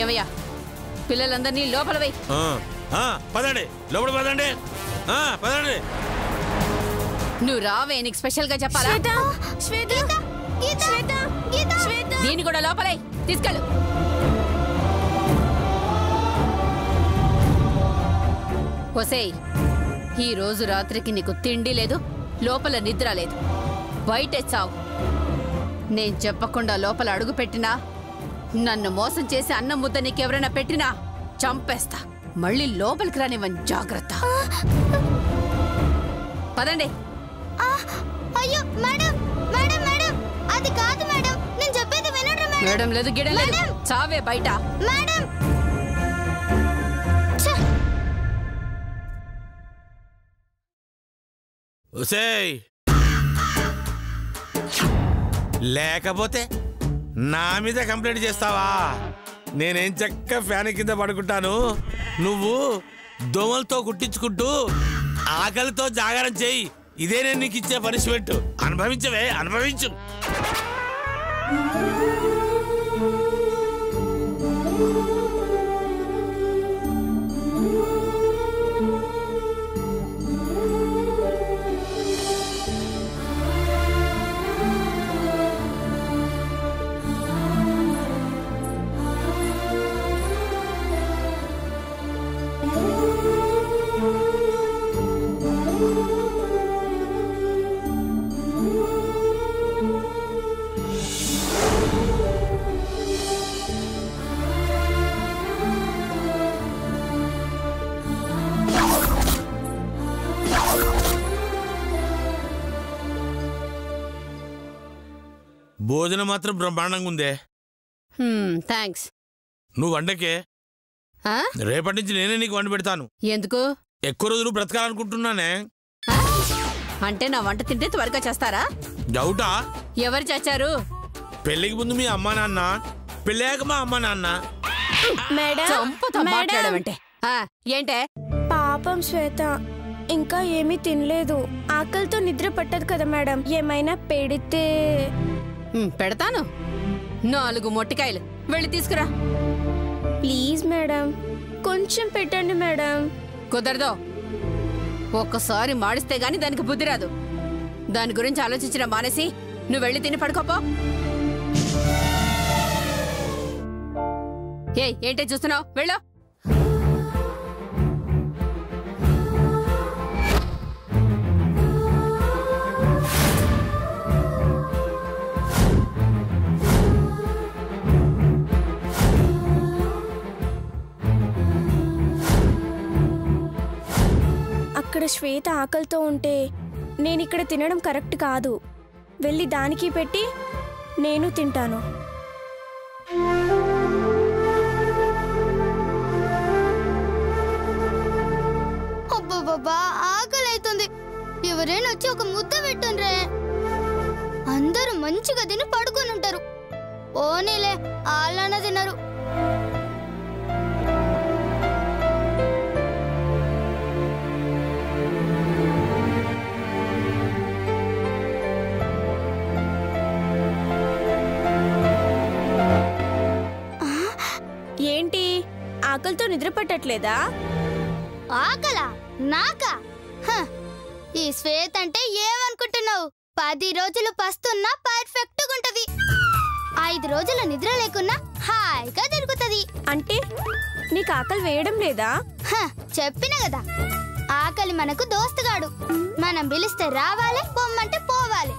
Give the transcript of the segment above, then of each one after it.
ఏవయ్యా పిల్లలందరినీ లోపల వెయ్యి. పదండి లోపల పదండి పదండి. నువ్వు రావే, నీకు స్పెషల్ గా చెప్పాలా? దీన్ని కూడా లోపలే తీసుకెళ్ళు. ఒసేయ్, ఈ రోజు రాత్రికి నీకు తిండి లేదు, లోపల నిద్ర లేదు, బయటే చావు. నేను చెప్పకుండా లోపల అడుగు పెట్టినా, నన్ను మోసం చేసి అన్నం ముద్ద నీకెవరైనా పెట్టినా చంపేస్తా. మళ్ళీ లోపలికి రానివ్వని, జాగ్రత్త. పదండి. అయ్యో మేడం మేడం మేడం, అది కాదు మేడం, నేను చెప్పేది వినరా మేడం? మేడం లేదు గిడం లేదు, చావే బయట. మేడం ఒసేయ్, లేకపోతే నా మీద కంప్లైంట్ చేస్తావా? నేనేం చక్క ఫ్యాన్ కింద పడుకుంటాను, నువ్వు దోమలతో కుట్టించుకుంటూ ఆకలితో జాగారం చేయి. ఇదే నేను నీకు ఇచ్చే పనిష్మెంట్. అనుభవించవే, అనుభవించు. భోజనం మాత్రం బ్రహ్మాండంగా ఉందే. థ్యాంక్స్. నువ్వు వండకే, రేపటి నుంచి నేనే నీకు వండి పెడతాను. ఎందుకు? ఎక్కువ రోజులు బ్రతకాలనుకుంటున్నానే. అంటే నా వంట తింటే త్వరగా చేస్తారా? డౌటా? ఎవరు చచ్చారు? పెళ్లికి ముందు మీ అమ్మా నాన్న, పెళ్ళాక మా అమ్మా నాన్న. మాట్లాడమంటే ఏంటే? పాపం శ్వేత ఇంకా ఏమీ తినలేదు, ఆకలితో నిద్ర పట్టదు కదా మేడం, ఏమైనా పెడితే. పెడతాను, 4 మొట్టికాయలు వెళ్ళి తీసుకురా. ప్లీజ్ మేడం, కొంచెం పెట్టండి మేడం. కుదరదు, ఒక్కసారి మాడిస్తే గాని దానికి బుద్ధి రాదు. దాని గురించి ఆలోచించడం మానేసి నువ్వు వెళ్ళి తిని పడుకోపో. ఏంటే చూస్తున్నావు? వెళ్ళు. అక్కడ శ్వేత ఆకలితో ఉంటే నేనిక్కడ తినడం కరెక్ట్ కాదు. వెళ్ళి దానికి పెట్టి నేను తింటాను. అబ్బబ్బబ్బా, ఆకలి అవుతుంది. ఎవరైనా వచ్చి ఒక ముద్ద పెట్టుండ్రే. అందరూ మంచిగా తిని పడుకొని ఉంటారు. ఓనీలే, వాళ్ళన్న తినరు. ఏంటి, ఆకలితో నిద్ర పట్టట్లేదా? ఆకలా? నాకా? ఈ శ్వేత అంటే ఏమనుకుంటున్నావు? 10 రోజులు పస్తున్నా పర్ఫెక్ట్ గా ఉంటది. 5 రోజులు నిద్ర లేకున్నా హాయిగా తిరుగుతుంది. అంటే నీకు ఆకలి వేయడం లేదా? చెప్పినా కదా, ఆకలి మనకు దోస్తుగాడు. మనం పిలిస్తే రావాలి, పొమ్మంటే పోవాలి.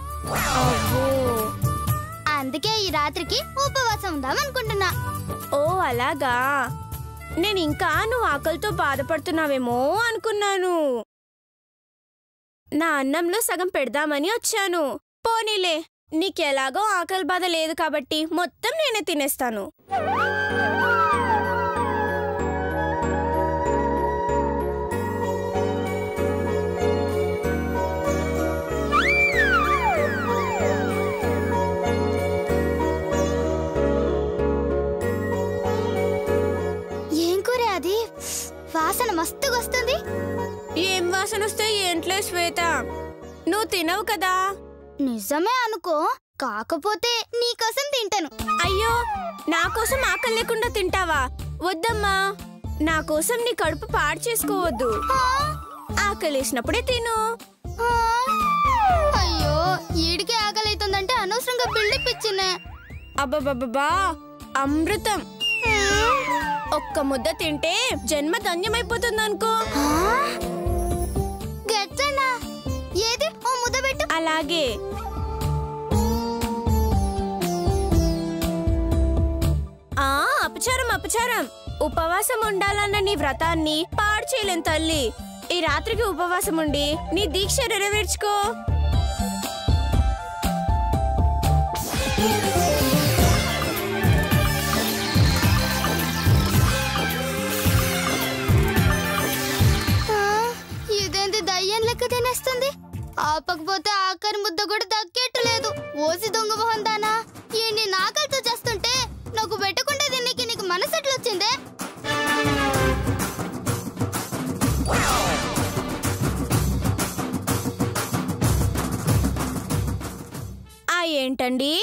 అందుకే ఈ రాత్రికి ఉపవాసం ఉందాం అనుకుంటున్నా. ఓ అలాగా, నేను ఇంకా నువ్వు ఆకలితో బాధపడుతున్నావేమో అనుకున్నాను. నా అన్నంలో సగం పెడదామని వచ్చాను. పోనీలే, నీకెలాగో ఆకలి బాధ లేదు కాబట్టి మొత్తం నేనే తినేస్తాను. వాసన మస్తుగా వస్తుంది. ఏం వాసన వస్తే ఏంట్లే శ్వేత, నువ్వు తినవు కదా. నిజమే అనుకో, కాకపోతే నీకోసం తింటాను. అయ్యో, నా కోసం ఆకలి లేకుండా తింటావా? వద్దమ్మా, నా కోసం నీ కడుపు పాడు చేసుకోవద్దు. ఆకలేసినప్పుడే తిను. అయ్యో, ఈడికే ఆకలి అవుతుందంటే అనవసరంగా బిల్డప్ ఇచ్చినే. అబ్బబ్బబ్బా, అమృతం. ఒక్క ముద్ద తింటే జన్మ ధన్యమైపోతుంది అనుకో. గచ్చనా, ఏది ఓ ముద్ద పెట్టు. అలాగే. అపచారం అపచారం. ఉపవాసం ఉండాలన్న నీ వ్రతాన్ని పాడు చేయలేం తల్లి. ఈ రాత్రికి ఉపవాసం ఉండి నీ దీక్ష నెరవేర్చుకో. ఇదేంటి దయ్యం లెక్క తినేస్తుంది? ఆపకపోతే ఆఖరి ముద్ద కూడా దక్కేట్లేదు. ఓసి దొంగ మొహం దానా, ఈ నాకలతో చేస్తుంటే నాకు పెట్టకుండా తిన్నకి నీకు మనసు ఎట్లొచ్చిందే? ఏంటండి,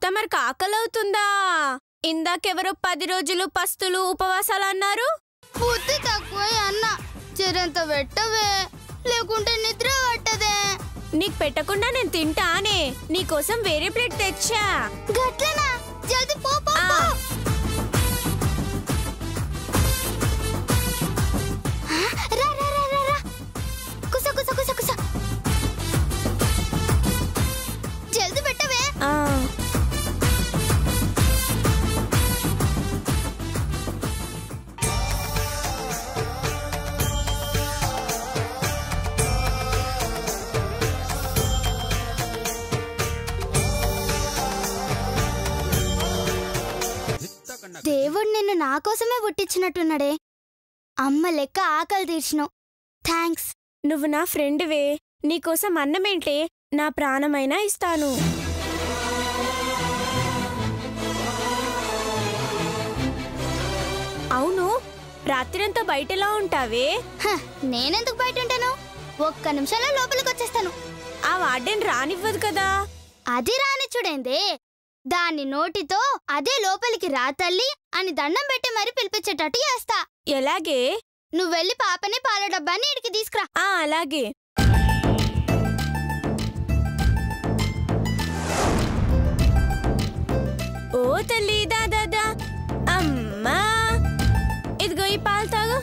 తమరికి ఆకలవుతుందా? ఇందాకెవరో 10 రోజులు పస్తులు ఉపవాసాలు అన్నారు. బుద్ధి తక్కువ అన్న, చెరంత పెట్టవే, లేకుంటే నిద్ర పట్టదే. నీకు పెట్టకుండా నేను తింటానే. నీకోసం వేరే ప్లేట్ తెచ్చా. గట్లనా? జల్దీ పో పో. రా రా రా రా రా. కుస కుస కుస కుస. జల్దీ పెట్టవే. దేవుడు నిన్ను నా కోసమే పుట్టించినట్టున్నాడే. అమ్మ లెక్క ఆకలి తీర్చినావు. థ్యాంక్స్. నువ్వు నా ఫ్రెండ్వే. నీకోసం అన్నమేంటే నా ప్రాణమైనా ఇస్తాను. అవును, రాత్రంతా బయటలా ఉంటావే? నేనెందుకు బయట ఉంటాను? ఒక్క నిమిషంలో లోపలికి వచ్చేస్తాను. ఆ వార్డెన్ రానివ్వదు కదా. అది రానిచ్చుడేందే? దాని నోటితో అదే లోపలికి రా తల్లి అని దండం పెట్టి మరి పిలిపించేటట్టు చేస్తా. ఎలాగే? నువ్వెళ్ళి పాపని పాల డబ్బాని ఇడికి తీసుకురా. అలాగే. ఓ తల్లి, దాదా అమ్మా, ఇదిగో ఈ పాలు తాగు.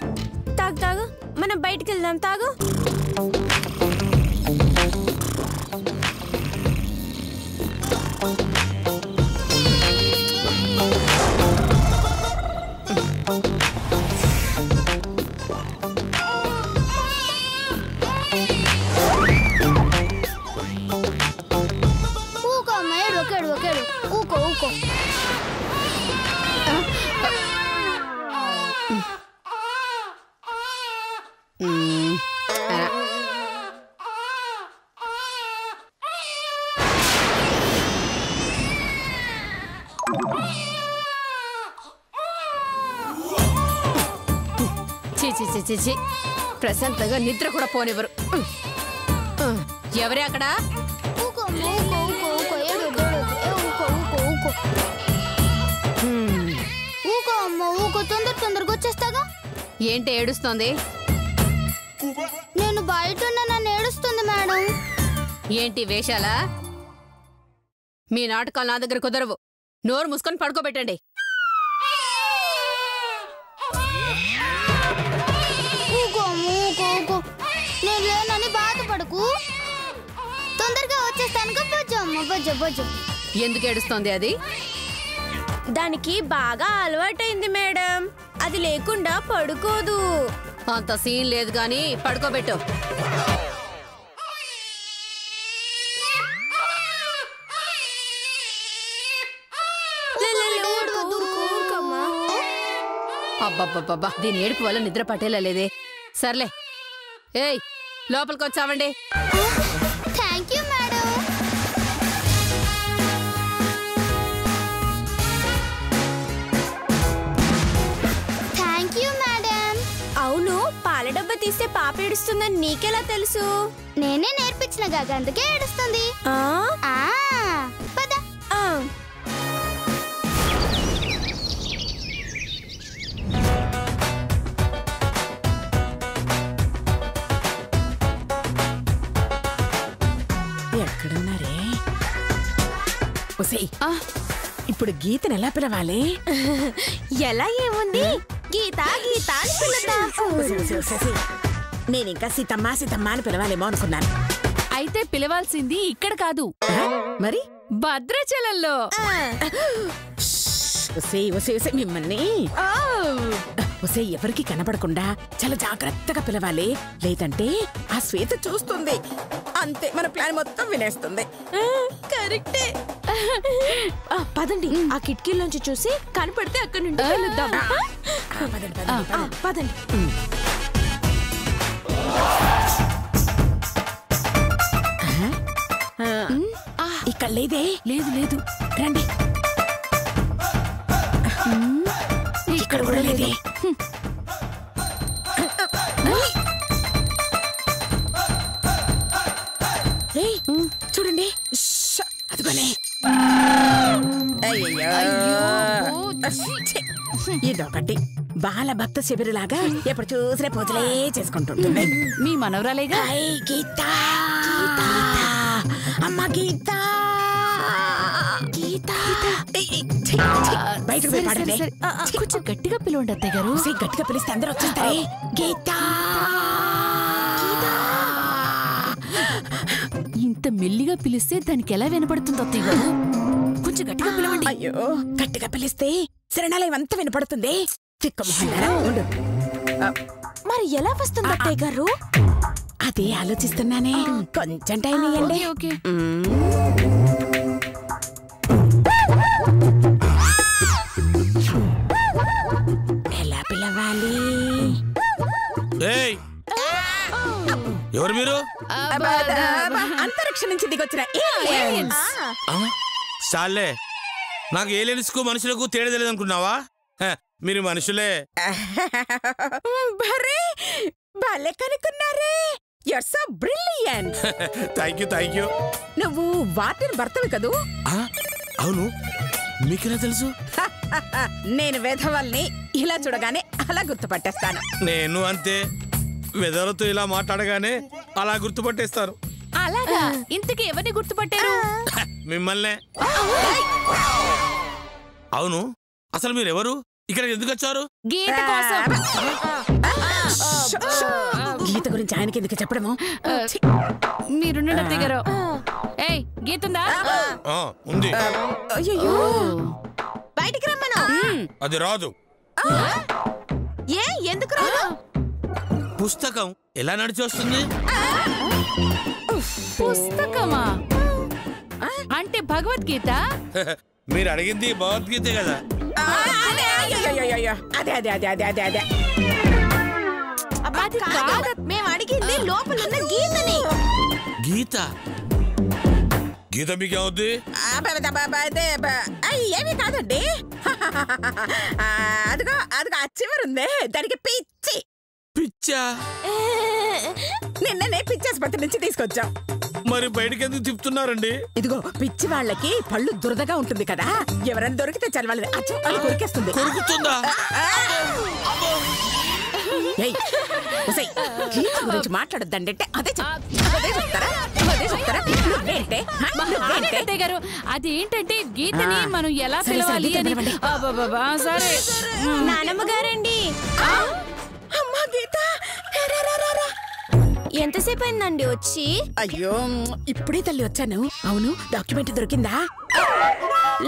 తాగు తాగు, మనం బయటికి వెళ్దాం. తాగు. ఊకో అమ్మాయి, ఒకేడు ఒకేడు. ఊకో ఊకో. చి ప్రశాంతంగా నిద్ర కూడా పోనివ్వరు. ఎవరే అక్కడ? ఊకో ఊకో ఊకో ఊకో. ఏడు ఊకో ఊకో ఊకో. ఊకో అమ్మ ఊకో. తొందరగా వచ్చేస్తాగా. ఏంటి ఏడుస్తోంది? నేను బయట నన్ను ఏడుస్తుంది మేడం. ఏంటి వేషాలా? మీ నాటకాలు నా దగ్గర కుదరవు. నోరు మూసుకొని పడుకోబెట్టండి. నేను లేనని బాధపడకు. తొందరగా వచ్చేస్తాను. బొజ్జు. ఎందుకు ఏడుస్తోంది అది? దానికి బాగా అలవాటైంది మేడం. అది లేకుండా పడుకోదు. అంత సీన్ లేదు గాని పడుకోబెట్టు. అబ్బబ్బబ్బబ్బా, దీని ఏడుపు వల్ల నిద్ర పట్టేలా లేదే. సర్లే, ఏయ్ లోపలికి వచ్చావండి. Thank you madam. Thank you madam. అవును, పాల డబ్బా తీస్తే పాప ఏడుస్తుందని నీకెలా తెలుసు? నేనే నేర్పించాను. తెచ్చిన గాగా అందుకే ఏడుస్తుంది. పద. ఎక్కడున్నారే? ఇప్పుడు గీతను ఎలా పిలవాలి? ఎలా ఏముంది, గీత గీత అని పిలుద్దాం. నేనింకా సీతమ్మ సీతమ్మ అని పిలవాలేమో అనుకున్నాను. అయితే పిలవాల్సింది ఇక్కడ కాదు, మరి భద్రాచలంలో. మిమ్మల్ని ఎవరికి కనపడకుండా చాలా జాగ్రత్తగా పిలవాలి, లేదంటే ఆ శ్వేత చూస్తుంది, అంతే మన ప్లాన్ మొత్తం వినేస్తుంది. కరెక్టే. పదండి, ఆ కిటికీలోంచి చూసి కనపడితే అక్కడి నుండి వెళ్దాం. పదండి. ఇక్కడ లేదే. లేదు రండి. ఇక్కడ కూడా లేదే. చూడండి, అదిగోనే. ఇదొకటి బాలభక్త శిబిరలాగా ఎప్పుడు చూసినా పూజలే చేసుకుంటుంటుంది. మీ మనవరాలేగా. గీత, అమ్మ గీత, కొంచెం గట్టిగా పిలవండి అత్తయ్య గారు. గట్టిగా పిలిస్తే అందరూ వచ్చేస్తారే. గీత, ఇంత మెల్లిగా పిలిస్తే దానికి ఎలా వినపడుతుంది అత్తయ్య గారు? కొంచెం గట్టిగా పిలవండి. అయ్యో, గట్టిగా పిలిస్తే శరణాలయం అంతా వినపడుతుంది. మరి ఎలా వస్తుంది అత్తయ్య గారు? అదే ఆలోచిస్తున్నానే. కొంచెం టైం ఇవ్వండి. ఎలా పిలవాలి? ఎవరు మీరు? అంతరిక్ష నుంచి దిగొచ్చిన చాలే, నాకు ఏలియన్స్ కు మనుషులకు తేడా తెలియదు అనుకున్నావా? మీరు మనుషులే. భలే కనుక్కున్నారే. You're so brilliant. Thank you. నువ్వు వాటిని భర్తవి కదూ? అవును, మీకెలా తెలుసు? నేను వెధవల్ని ఇలా చూడగానే అలా గుర్తుపట్టేస్తాను. నేను అంతే, వెధవలతో ఇలా మాట్లాడగానే అలా గుర్తుపట్టేస్తారు. అలాగా? ఇంతకీ ఎవరిని గుర్తుపట్టారు? మిమ్మల్నే. అవును, అసలు మీరెవరు? ఇక్కడ ఎందుకు వచ్చారు? గీత కోసం. గీత గురించి ఆయనకి ఎందుకు చెప్పడము? మీరున్న దగ్గర గీత ఉందా? ఉంది. బయటికి రమ్మను. అది రాదు. ఎందుకు రాదు? పుస్తకం ఎలా నడిచి వస్తుంది? పుస్తకమా అంటే భగవద్గీత? మీరు అడిగింది భగవద్గీతే కదా. అదే మేము అడిగింది లోపల ఉన్న గీతని. గీత? గీత మీకేమవుద్ది? ఏమీ కాదండి. అదిగో ఆ చివరుందే, దానికి పిచ్చి. పిచ్చా? నిన్ననే పిచ్చి ఆసుపత్రి నుంచి తీసుకొచ్చాం. మరి బయటకి ఎందుకు తిప్పుతున్నారండి? ఇదిగో పిచ్చి వాళ్ళకి పళ్ళు దురదగా ఉంటుంది కదా, ఎవరైనా దొరికితే చలవాలి, కొరికేస్తుంది. కొరుకుతుందా? గీత గురించి మాట్లాడద్దండి. అదే చెప్తారా? గారు అదేంటంటే గీతని మనం ఎలా పిలవాలి అని. సరే నానమ్మ గారండి. అమ్మా గీత, ఎంతసేపు అయిందండి వచ్చి? అయ్యో, ఇప్పుడే తల్లి వచ్చాను. అవును, డాక్యుమెంట్ దొరికిందా?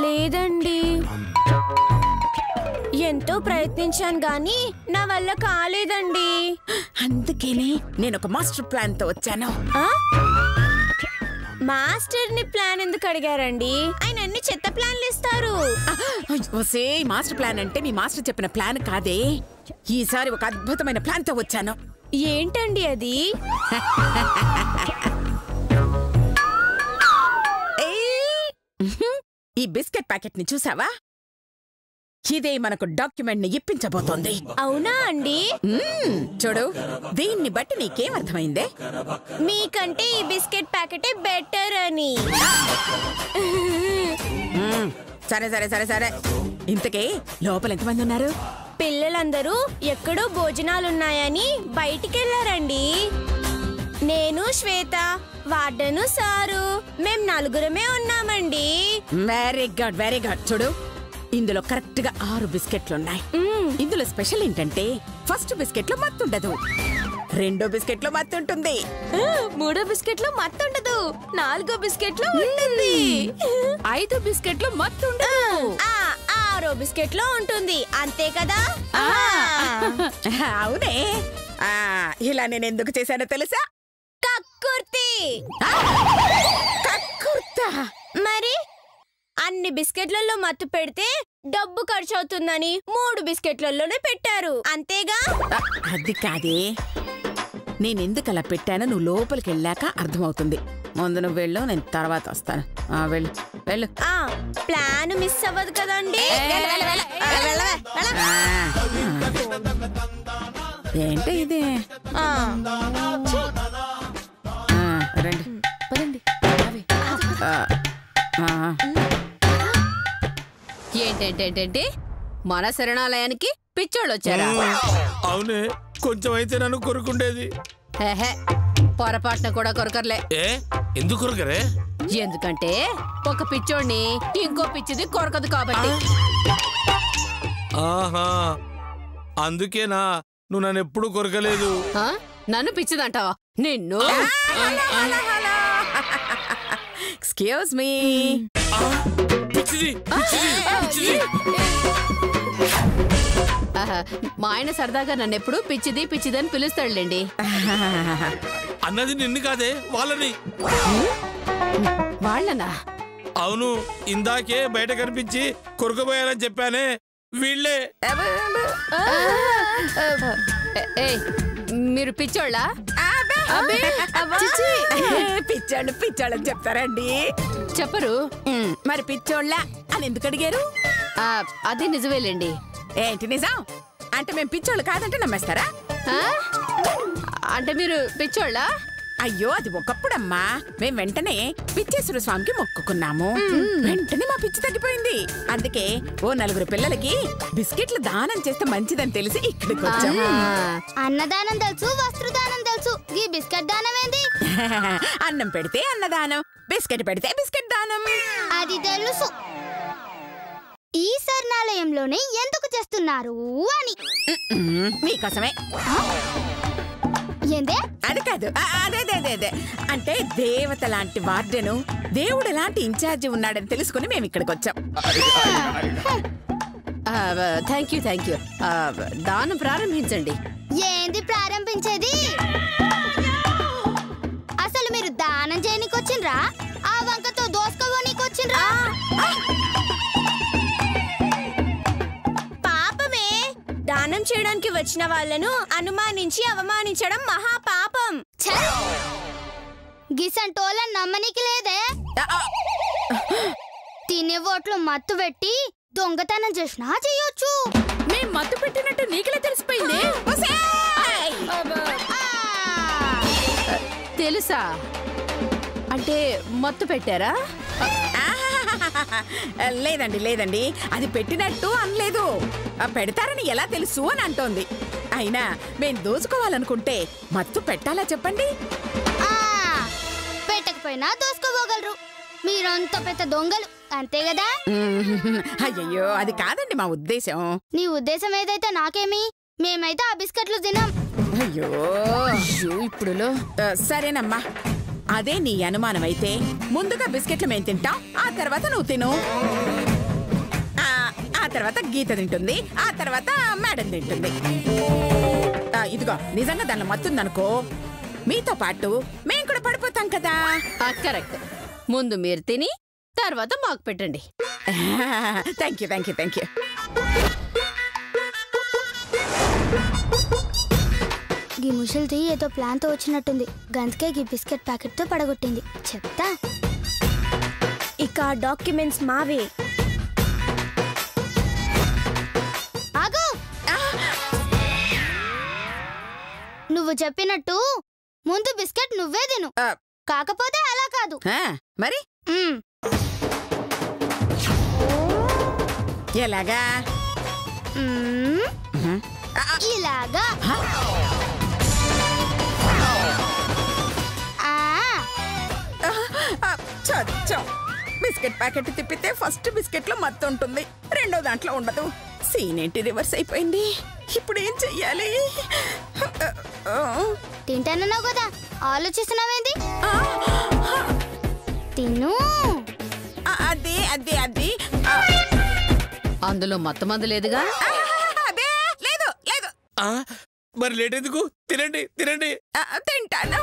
లేదండి, ఎంతో ప్రయత్నించాను గాని నా వల్ల కాలేదండి. అందుకేనే నేను ఒక మాస్టర్ ప్లాన్ తో వచ్చాను. మాస్టర్ ని ప్లాన్ ఎందుకు అడిగారండి? ఆయన అన్ని చెత్త ప్లాన్లు ఇస్తారు. మాస్టర్ ప్లాన్ అంటే మీ మాస్టర్ చెప్పిన ప్లాన్ కాదే. ఈసారి ఒక అద్భుతమైన ప్లాన్ తో వచ్చాను. ఏంటండి అది? ఈ బిస్కెట్ ప్యాకెట్ ని చూసావా? ఇదే మనకు డాక్యుమెంట్ ని ఇప్పించబోతోంది. అవునా అండి? చూడు, దీన్ని బట్టి నీకేమర్థమైందే? మీకంటే ఈ బిస్కెట్ ప్యాకెటే బెటర్ అని. సరే సరే సరే సరే, ఇంతకే లోపల ఎంతమంది ఉన్నారు? పిల్లలందరూ ఎక్కడో భోజనాలున్నాయని బయటికెళ్లారండి. నేను, శ్వేత, వార్డను, సారు, మేం నలుగురమే ఉన్నామండి. Very good very good. చూడు, ఇందులో కరెక్ట్ గా 6 బిస్కెట్లున్నాయి. ఇందులో స్పెషల్ ఏంటంటే ఫస్ట్ బిస్కెట్ లో మత్తుండదు, రెండో బిస్కెట్ లో మత్తుంటుంది, మూడో బిస్కెట్ లో మత్తుండదు, నాలుగో బిస్కెట్ లో ఉంటుంది, 5 బిస్కెట్లు మత్తుండదు, ఆరో బిస్కెట్ లో ఉంటుంది. అంతే కదా? అవునే. ఇలా నేను ఎందుకు చేశానో తెలుసా? కక్కుర్తి. కక్కుర్తా? మరి అన్ని బిస్కెట్లలో మత్తు పెడితే డబ్బు ఖర్చు అవుతుందని 3 బిస్కెట్లలోనే పెట్టారు. అంతేగా? అది కాదే, నేనెందుకు అలా పెట్టానో నువ్వు లోపలికి వెళ్ళాక అర్థమవుతుంది. ముందు నువ్వు వెళ్ళు, నేను తర్వాత వస్తాను. వెళ్ళు వెళ్ళు. ప్లాన్ మిస్ అవ్వదు కదండి. ఏంటి ఇది? రండి పదండి. ఏంటేంటేంటేంటి, మన శరణాలయానికి పిచ్చోళ్ళు వచ్చారా? అవునే, కొంచెం అయితే నన్ను కొరుకుండేది. పొరపాటున కూడా కొరకర్లే. ఎందుకు కొరకరే? ఎందుకంటే ఒక పిచ్చోడిని ఇంకో పిచ్చిది కొరకదు కాబట్టి. ఆహా, అందుకేనా నువ్వు నన్ను ఎప్పుడు కొరకలేదు? నన్ను పిచ్చిదంటావా? నిన్ను. Excuse me. మా ఆయన సరదాగా నన్ను ఎప్పుడు పిచ్చిది పిచ్చిదని పిలుస్తాడులేండి. అన్నది నిన్ను కాదే, వాళ్ళని. వాళ్ళనా? అవును, ఇందాకే బయట కనిపించి కొరకబోయారని చెప్పానే, వీళ్ళే. మీరు పిచ్చోళ్ళా? పిచ్చోళ్ళు పిచ్చోళ్ళని చెప్తారండి. చెప్పరు. మరి పిచ్చోళ్ళ అని ఎందుకు అడిగారు? అది నిజమేలేండి. ఏంటి నిజం? అంటే మేము పిచ్చోళ్ళు కాదంటే నమ్మేస్తారా? అంటే మీరు పిచ్చోళ్ళా? అయ్యో, అది ఒకప్పుడమ్మా. మేము వెంటనే పిచ్చేశ్వర స్వామికి మొక్కుకున్నాము. వెంటనే మా పిచ్చి తగ్గిపోయింది. అందుకే ఓ 4 పిల్లలకి బిస్కెట్లు దానం చేస్తే మంచిదని తెలిసి ఇక్కడికి వచ్చాము. అన్నదానం తెలుసు, వస్త్రదానం తెలుసు, ఈ బిస్కెట్ దానం ఏంది? అన్నం పెడితే అన్నదానం, బిస్కెట్ పెడితే బిస్కెట్ దానం. అది తెలుసు. ఈ శరణాలయంలోనే ఎందుకు చేస్తున్నారు అని. మీకోసమే. ఏందే? అది కాదు, అదే అంటే దేవత లాంటి వార్డెను, దేవుడు లాంటి ఇన్ఛార్జి ఉన్నాడని తెలుసుకుని మేము ఇక్కడికి వచ్చాం. Thank you. దానం ప్రారంభించండి. ఏంది ప్రారంభించేది? అసలు మీరు దానం చేయనీకి వచ్చిండ్రా? ఆ వంకతో దోసుకోనీకి వచ్చిండ్రా? పాపమే. దానం చేయడానికి వచ్చిన వాళ్ళను అనుమానించి అవమానించడం మహాపాపం. గిసంటోళ్ళని నమ్మనీకి లేదే. తినే ఓట్లు మత్తు పెట్టి దొంగతనం చేసినా చేయొచ్చు. మేం మత్తు పెట్టినట్టు నీకెలా తెలిసిపోయింది? తెలుసా? అంటే మత్తు పెట్టారా? లేదండి, అది పెట్టినట్టు అనలేదు. పెడతారని ఎలా తెలుసు అని అంటోంది. అయినా మేం దోచుకోవాలనుకుంటే మత్తు పెట్టాలా చెప్పండి? పెట్టకపోయినా దోసుకోగలరు. మీరంత పెద్ద దొంగలు, అంతే కదా? అయ్యయ్యో, అది కాదండి మా ఉద్దేశం. నీ ఉద్దేశం ఏదైతే నాకేమి, మేమైతే ఆ బిస్కెట్లు తినాం. అయ్యో ఇప్పుడు సరేనమ్మా, అదే నీ అనుమానం అయితే ముందుగా బిస్కెట్లు మేము తింటాం, ఆ తర్వాత నువ్వు తిను. ఆ తర్వాత గీత తింటుంది, ఆ తర్వాత మేడం తింటుంది. ఇదిగో, నిజంగా దానిలో మత్తుందనుకో మీతో పాటు మేము కూడా పడిపోతాం కదా. కరెక్ట్. ముందు మీరు తిని తర్వాత మాకు పెట్టండి. Thank you. ఈ ముసలిది ఏదో ప్లాన్ తో వచ్చినట్టుంది. గంతకే ఈ బిస్కెట్ ప్యాకెట్ తో పడగొట్టింది. చెప్తా. ఇక డాక్యుమెంట్స్ మావే. నువ్వు చెప్పినట్టు ముందు బిస్కెట్ నువ్వే తిను. కాకపోతే అలా కాదు. మరి ఎలాగా? ఇలాగా. బిస్కెట్ ప్యాకెట్ తిప్పితే ఫస్ట్ బిస్కెట్ లో మత్తు ఉంటుంది, రెండో దాంట్లో ఉండదు. సీన్ ఏంటి రివర్స్ అయిపోయింది. ఇప్పుడు ఏం చెయ్యాలి? తింటానన్నావు కదా, ఆలోచిస్తున్నావేంది? తిను. అదే అదే అది. అందులో మత్తు మందు లేదుగా? అదే లేదు లేదు. మరి లేట్ ఎందుకు? తినండి తినండి. తింటాను.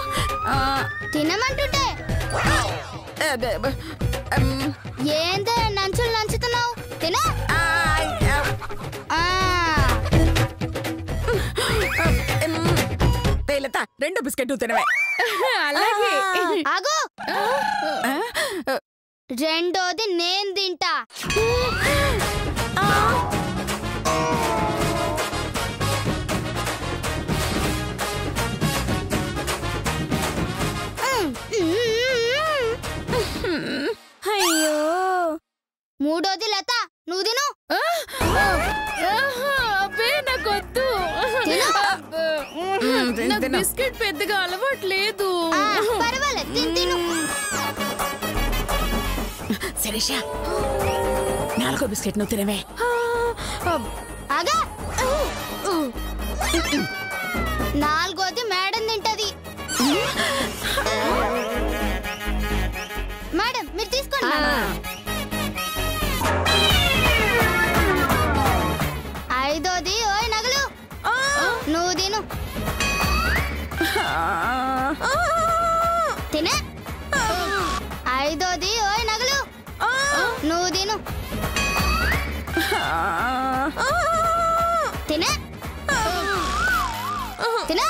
తినమంటుంటే ఏందో నంచులు నంచుతున్నావు. తిను. తేలత రెండు బిస్కెట్ తినవే. అలాగే. ఆగు. రెండోది నేను తింటా. అయ్యో. మూడోది లత, నువ్వు తిను. నాకొద్దు. బిస్కెట్ పెద్దగా అలవాట్లేదు. పర్వాలేదు, తిను. శిరీష, నాలుగో బిస్కెట్ నువ్వు తినవే. ఆగా. నాలుగోది మేడం తింటది. మేడం మీరు తీసుకోండి. ఐదోది ఓయ్ నగలు, నువ్వు తిను. తినే. ఐదోది ఓయ్ నగలు, నువ్వు తిను. తినే. తినే.